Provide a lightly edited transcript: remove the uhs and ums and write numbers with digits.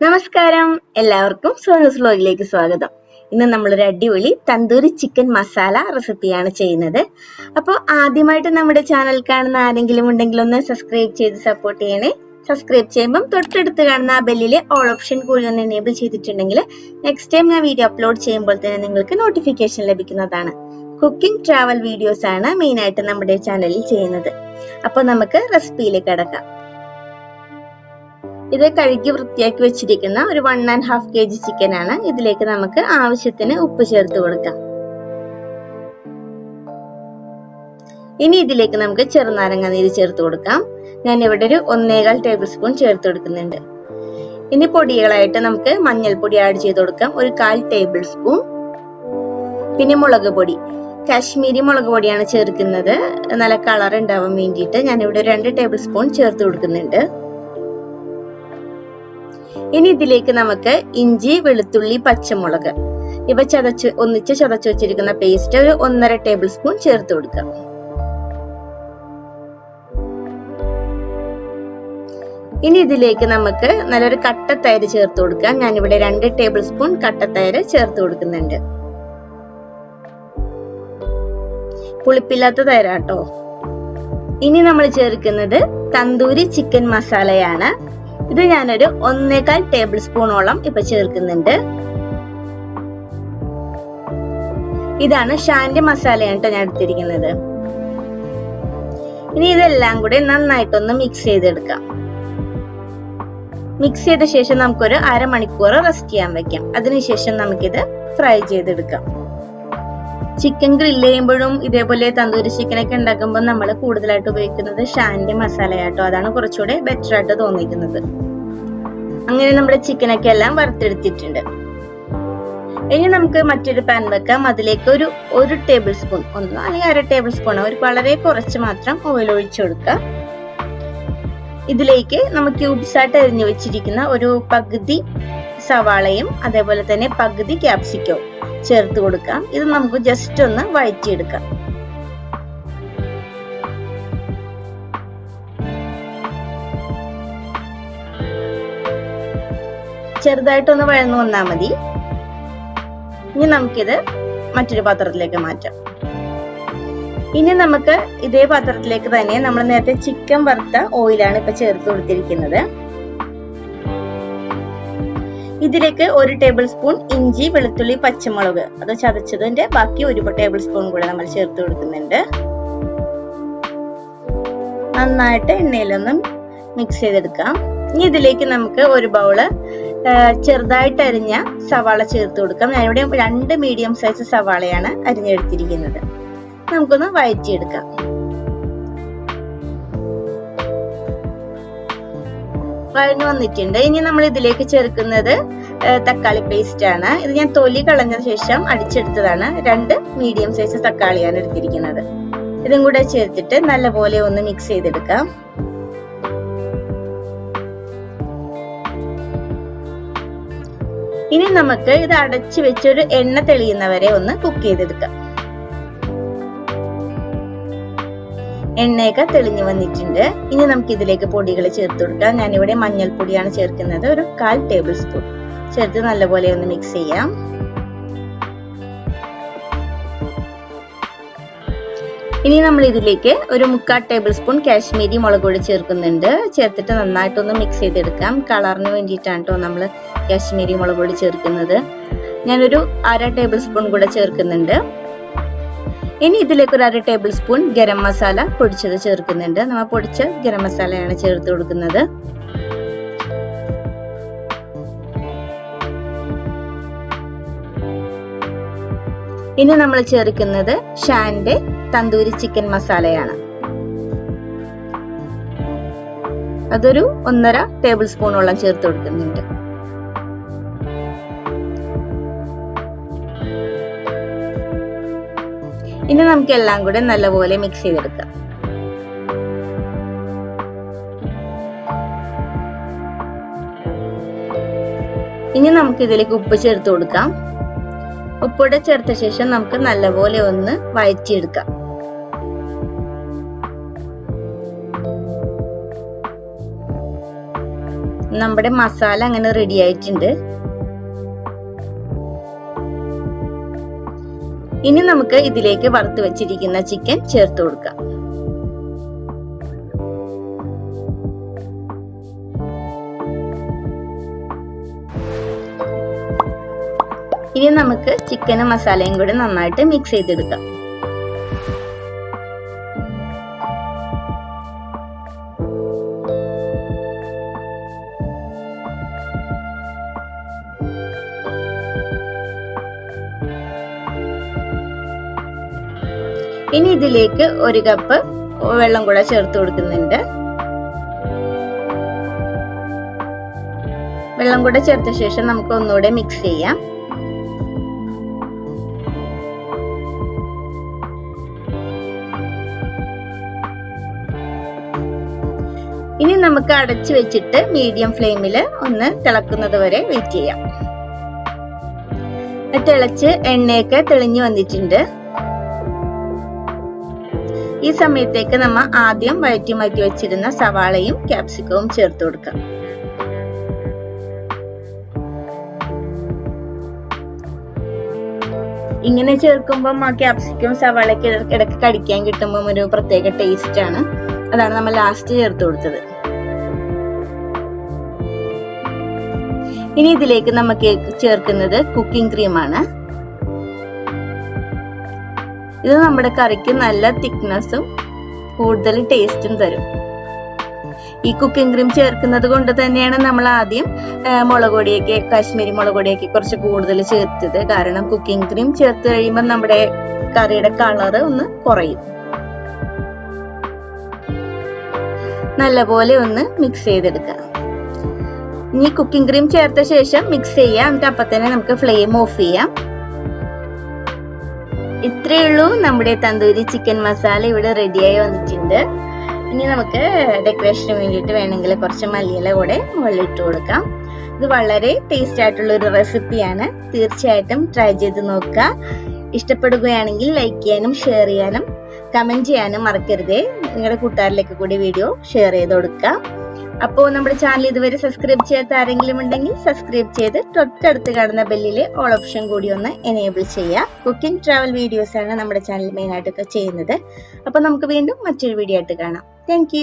നമസ്കാരം, എല്ലാവർക്കും സോനൂസ് വ്ലോഗിലേക്ക് സ്വാഗതം. ഇന്ന് നമ്മളൊരു അടിപൊളി തന്തൂരി ചിക്കൻ മസാല റെസിപ്പിയാണ് ചെയ്യുന്നത്. അപ്പോൾ ആദ്യമായിട്ട് നമ്മുടെ ചാനൽ കാണുന്ന ആരെങ്കിലും ഉണ്ടെങ്കിൽ ഒന്ന് സബ്സ്ക്രൈബ് ചെയ്ത് സപ്പോർട്ട് ചെയ്യണേ. സബ്സ്ക്രൈബ് ചെയ്യുമ്പോൾ തൊട്ടടുത്ത് കാണുന്ന ആ ബെല്ലിലെ ഓൾ ഓപ്ഷൻ കൂടി ഒന്ന് എനേബിൾ ചെയ്തിട്ടുണ്ടെങ്കിൽ നെക്സ്റ്റ് ടൈം ഞാൻ വീഡിയോ അപ്ലോഡ് ചെയ്യുമ്പോൾ തന്നെ നിങ്ങൾക്ക് നോട്ടിഫിക്കേഷൻ ലഭിക്കുന്നതാണ്. കുക്കിംഗ് ട്രാവൽ വീഡിയോസ് ആണ് മെയിൻ ആയിട്ട് നമ്മുടെ ചാനലിൽ ചെയ്യുന്നത്. അപ്പോൾ നമുക്ക് റെസിപ്പിയിലേക്ക് കടക്കാം. ഇത് കഴുകി വൃത്തിയാക്കി വെച്ചിരിക്കുന്ന ഒരു 1.5 kg ചിക്കൻ ആണ്. ഇതിലേക്ക് നമുക്ക് ആവശ്യത്തിന് ഉപ്പ് ചേർത്ത് കൊടുക്കാം. ഇനി ഇതിലേക്ക് നമുക്ക് ചെറുനാരങ്ങ നീര് ചേർത്ത് കൊടുക്കാം. ഞാൻ ഇവിടെ ഒരു 1.25 ടേബിൾ സ്പൂൺ ചേർത്ത് കൊടുക്കുന്നുണ്ട്. ഇനി പൊടികളായിട്ട് നമുക്ക് മഞ്ഞൾപ്പൊടി ആഡ് ചെയ്ത് കൊടുക്കാം, ഒരു 1/4 ടേബിൾ സ്പൂൺ. പിന്നെ മുളക് പൊടി, കാശ്മീരി മുളക് പൊടിയാണ് ചേർക്കുന്നത്, നല്ല കളർ ഉണ്ടാവാൻ വേണ്ടിയിട്ട്. ഞാൻ ഇവിടെ 2 ടേബിൾ സ്പൂൺ ചേർത്ത് കൊടുക്കുന്നുണ്ട്. ഇനി ഇതിലേക്ക് നമുക്ക് ഇഞ്ചി, വെളുത്തുള്ളി, പച്ചമുളക് ഇവ ഒന്നിച്ച് ചതച്ചു വെച്ചിരിക്കുന്ന പേസ്റ്റ് ഒരു 1.5 ടേബിൾ സ്പൂൺ ചേർത്ത് കൊടുക്കാം. ഇനി ഇതിലേക്ക് നമുക്ക് നല്ലൊരു കട്ടത്തൈര് ചേർത്ത് കൊടുക്കാം. ഞാനിവിടെ 2 ടേബിൾ സ്പൂൺ കട്ടത്തൈര് ചേർത്ത് കൊടുക്കുന്നുണ്ട്. പുളിപ്പില്ലാത്ത തൈരാട്ടോ. ഇനി നമ്മൾ ചേർക്കുന്നത് തന്തൂരി ചിക്കൻ മസാലയാണ്. ഇത് ഞാനൊരു 1.25 ടേബിൾ സ്പൂണോളം ഇപ്പൊ ചേർക്കുന്നുണ്ട്. ഇതാണ് ഷാന്റെ മസാലയാണ് ഞാൻ എടുത്തിരിക്കുന്നത്. ഇനി ഇതെല്ലാം കൂടെ നന്നായിട്ടൊന്ന് മിക്സ് ചെയ്തെടുക്കാം. മിക്സ് ചെയ്ത ശേഷം നമുക്കൊരു അരമണിക്കൂർ റെസ്റ്റ് ചെയ്യാൻ വെക്കാം. അതിനുശേഷം നമുക്കിത് ഫ്രൈ ചെയ്തെടുക്കാം. ചിക്കൻ ഗ്രില്ല് ചെയ്യുമ്പോഴും ഇതേപോലെ തന്തൂരി ചിക്കനൊക്കെ ഉണ്ടാക്കുമ്പോൾ നമ്മൾ കൂടുതലായിട്ട് ഉപയോഗിക്കുന്നത് ഷാന്റെ മസാലയാട്ടോ. അതാണ് കുറച്ചുകൂടെ ബെറ്റർ ആയിട്ട് തോന്നിക്കുന്നത്. അങ്ങനെ നമ്മുടെ ചിക്കനൊക്കെ എല്ലാം വറുത്തെടുത്തിട്ടുണ്ട്. ഇനി നമുക്ക് മറ്റൊരു പാൻ വെക്കാം. അതിലേക്ക് ഒരു ടേബിൾ സ്പൂൺ, അല്ലെങ്കിൽ 1/2 ടേബിൾ സ്പൂൺ, ഒരു വളരെ കുറച്ച് മാത്രം ഓയിൽ ഒഴിച്ചു കൊടുക്കുക. ഇതിലേക്ക് നമുക്ക് ക്യൂബ്സ് ആയിട്ട് അരിഞ്ഞു വെച്ചിരിക്കുന്ന ഒരു പകുതി സവാളയും അതേപോലെ തന്നെ പകുതി ക്യാപ്സിക്കവും ചേർത്ത് കൊടുക്കാം. ഇത് നമുക്ക് ജസ്റ്റ് ഒന്ന് വഴറ്റിയെടുക്കാം. ചെറുതായിട്ടൊന്ന് വഴന്നു വന്നാൽ മതി. ഇനി നമുക്കിത് മറ്റൊരു പാത്രത്തിലേക്ക് മാറ്റാം. ഇനി നമുക്ക് ഇതേ പാത്രത്തിലേക്ക് തന്നെ നമ്മൾ നേരത്തെ ചിക്കൻ വറുത്ത ഓയിലാണ് ഇപ്പൊ ചേർത്ത് കൊടുത്തിരിക്കുന്നത്. ഇതിലേക്ക് 1 ടേബിൾ സ്പൂൺ ഇഞ്ചി, വെളുത്തുള്ളി, പച്ചമുളക് അത് ചതച്ചതിന്റെ ബാക്കി 1 ടേബിൾ സ്പൂൺ കൂടെ നമ്മൾ ചേർത്ത് കൊടുക്കുന്നുണ്ട്. നന്നായിട്ട് എണ്ണയിലൊന്നും മിക്സ് ചെയ്തെടുക്കാം. ഇനി ഇതിലേക്ക് നമുക്ക് ഒരു ബൗള് ചെറുതായിട്ട് അരിഞ്ഞ സവാള ചേർത്ത് കൊടുക്കാം. ഞാനിവിടെ 2 മീഡിയം സൈസ് സവാളയാണ് അരിഞ്ഞെടുത്തിരിക്കുന്നത്. നമുക്കൊന്ന് വഴറ്റിയെടുക്കാം. വഴഞ്ഞു വന്നിട്ടുണ്ട്. ഇനി നമ്മൾ ഇതിലേക്ക് ചേർക്കുന്നത് തക്കാളി പേസ്റ്റ് ആണ്. ഇത് ഞാൻ തൊലി കളഞ്ഞ ശേഷം അടിച്ചെടുത്തതാണ്. 2 മീഡിയം സൈസ് തക്കാളിയാണ് എടുത്തിരിക്കുന്നത്. ഇതും കൂടെ ചേർത്തിട്ട് നല്ലപോലെ ഒന്ന് മിക്സ് ചെയ്തെടുക്കാം. ഇനി നമുക്ക് ഇത് അടച്ചു വെച്ചൊരു എണ്ണ തെളിയുന്നവരെ ഒന്ന് കുക്ക് ചെയ്തെടുക്കാം. എണ്ണയൊക്കെ തെളിഞ്ഞു വന്നിട്ടുണ്ട്. ഇനി നമുക്ക് ഇതിലേക്ക് പൊടികൾ ചേർത്ത് കൊടുക്കാം. ഞാനിവിടെ മഞ്ഞൾപ്പൊടിയാണ് ചേർക്കുന്നത്, ഒരു 1/4 ടേബിൾ സ്പൂൺ ചേർത്ത് നല്ലപോലെ ഒന്ന് മിക്സ് ചെയ്യാം. ഇനി നമ്മൾ ഇതിലേക്ക് ഒരു 1/4 ടേബിൾ സ്പൂൺ കാശ്മീരി മുളക് പൊടി ചേർക്കുന്നുണ്ട്. ചേർത്തിട്ട് നന്നായിട്ടൊന്ന് മിക്സ് ചെയ്തെടുക്കാം. കളറിന് വേണ്ടിയിട്ടാണ് കേട്ടോ നമ്മൾ കാശ്മീരി മുളക് പൊടി ചേർക്കുന്നത്. ഞാനൊരു 1/2 ടേബിൾ സ്പൂൺ കൂടെ ചേർക്കുന്നുണ്ട്. ഇനി ഇതിലേക്ക് ഒരു 1/2 ടേബിൾ സ്പൂൺ ഗരം മസാല പൊടിച്ചത് ചേർക്കുന്നുണ്ട്. നമ്മൾ പൊടിച്ച ഗരം മസാലയാണ് ചേർത്ത് കൊടുക്കുന്നത്. ഇനി നമ്മൾ ചേർക്കുന്നത് ഷാന്റെ തന്തൂരി ചിക്കൻ മസാലയാണ്. അതൊരു 1.5 ടേബിൾ സ്പൂണോളം ചേർത്ത് കൊടുക്കുന്നുണ്ട്. ഇനി നമുക്ക് എല്ലാം കൂടെ നല്ലപോലെ മിക്സ് ചെയ്തെടുക്കാം. ഇനി നമുക്ക് ഇതിലേക്ക് ഉപ്പ് ചേർത്ത് കൊടുക്കാം. ഉപ്പൊടെ ചേർത്ത ശേഷം നമുക്ക് നല്ലപോലെ ഒന്ന് വഴറ്റിയെടുക്കാം. നമ്മുടെ മസാല അങ്ങനെ റെഡി ആയിട്ടുണ്ട്. ഇനി നമുക്ക് ഇതിലേക്ക് വറുത്ത് വെച്ചിരിക്കുന്ന ചിക്കൻ ചേർത്ത് കൊടുക്കാം. ഇനി നമുക്ക് ചിക്കനും മസാലയും കൂടി നന്നായിട്ട് മിക്സ് ചെയ്തെടുക്കാം. ഇനി ഇതിലേക്ക് 1 കപ്പ് വെള്ളം കൂടെ ചേർത്ത് കൊടുക്കുന്നുണ്ട്. വെള്ളം കൂടെ ചേർത്ത ശേഷം നമുക്ക് ഒന്നുകൂടെ മിക്സ് ചെയ്യാം. ഇനി നമുക്ക് അടച്ചു വെച്ചിട്ട് മീഡിയം ഫ്ലെയിമിൽ ഒന്ന് തിളക്കുന്നത് വരെ വെയിറ്റ് ചെയ്യാം. തിളച്ച് എണ്ണയൊക്കെ തെളിഞ്ഞു വന്നിട്ടുണ്ട്. ഈ സമയത്തേക്ക് നമ്മൾ ആദ്യം വഴറ്റി മാറ്റി വെച്ചിരുന്ന സവാളയും ക്യാപ്സിക്കവും ചേർത്ത് കൊടുക്കാം. ഇങ്ങനെ ചേർക്കുമ്പോൾ ആ ക്യാപ്സിക്കം സവാളയ്ക്ക് ഇടയ്ക്ക് കടിക്കാൻ കിട്ടുമ്പോൾ ഒരു പ്രത്യേക ടേസ്റ്റ് ആണ്. അതാണ് നമ്മൾ ലാസ്റ്റ് ചേർത്ത് കൊടുത്തത്. ഇനി ഇതിലേക്ക് നമുക്ക് ചേർക്കുന്നത് കുക്കിംഗ് ക്രീമാണ്. ഇത് നമ്മുടെ കറിക്ക് നല്ല തിക്നെസ്സും കൂടുതൽ ടേസ്റ്റും തരും. ഈ കുക്കിംഗ് ക്രീം ചേർക്കുന്നത് കൊണ്ട് തന്നെയാണ് നമ്മൾ ആദ്യം മുളക് പൊടിയൊക്കെ കാശ്മീരി മുളക് പൊടിയൊക്കെ കുറച്ച് കൂടുതൽ ചേർത്തത്. കാരണം കുക്കിംഗ് ക്രീം ചേർത്ത് കഴിയുമ്പോൾ നമ്മുടെ കറിയുടെ കളറ് ഒന്ന് കുറയും. നല്ലപോലെ ഒന്ന് മിക്സ് ചെയ്തെടുക്കുക. ഇനി കുക്കിംഗ് ക്രീം ചേർത്ത ശേഷം മിക്സ് ചെയ്യാം. എന്നിട്ട് അപ്പം തന്നെ നമുക്ക് ഫ്ലെയിം ഓഫ് ചെയ്യാം. ഇത്രയേ ഉള്ളൂ, നമ്മുടെ തന്തൂരി ചിക്കൻ മസാല ഇവിടെ റെഡിയായി വന്നിട്ടുണ്ട്. ഇനി നമുക്ക് ഡെക്കറേഷന് വേണ്ടിയിട്ട് വേണമെങ്കിൽ കുറച്ച് മല്ലിയില കൂടെ മുകളിലിട്ട് കൊടുക്കാം. ഇത് വളരെ ടേസ്റ്റ് ആയിട്ടുള്ള ഒരു റെസിപ്പിയാണ്. തീർച്ചയായിട്ടും ട്രൈ ചെയ്ത് നോക്കുക. ഇഷ്ടപ്പെടുകയാണെങ്കിൽ ലൈക്ക് ചെയ്യാനും ഷെയർ ചെയ്യാനും കമന്റ് ചെയ്യാനും മറക്കരുതേ. നിങ്ങളുടെ കൂട്ടുകാരിലേക്ക് കൂടി വീഡിയോ ഷെയർ ചെയ്ത് കൊടുക്കുക. അപ്പോൾ നമ്മുടെ ചാനൽ ഇതുവരെ സബ്സ്ക്രൈബ് ചെയ്യാത്ത ആരെങ്കിലും ഉണ്ടെങ്കിൽ സബ്സ്ക്രൈബ് ചെയ്ത് തൊട്ടടുത്ത് കാണുന്ന ബെല്ലിലെ ഓൾ ഓപ്ഷൻ കൂടി ഒന്ന് എനേബിൾ ചെയ്യുക. കുക്കിംഗ് ട്രാവൽ വീഡിയോസ് ആണ് നമ്മുടെ ചാനൽ മെയിൻ ആയിട്ടൊക്കെ ചെയ്യുന്നത്. അപ്പോൾ നമുക്ക് വീണ്ടും മറ്റൊരു വീഡിയോ ആയിട്ട് കാണാം. താങ്ക്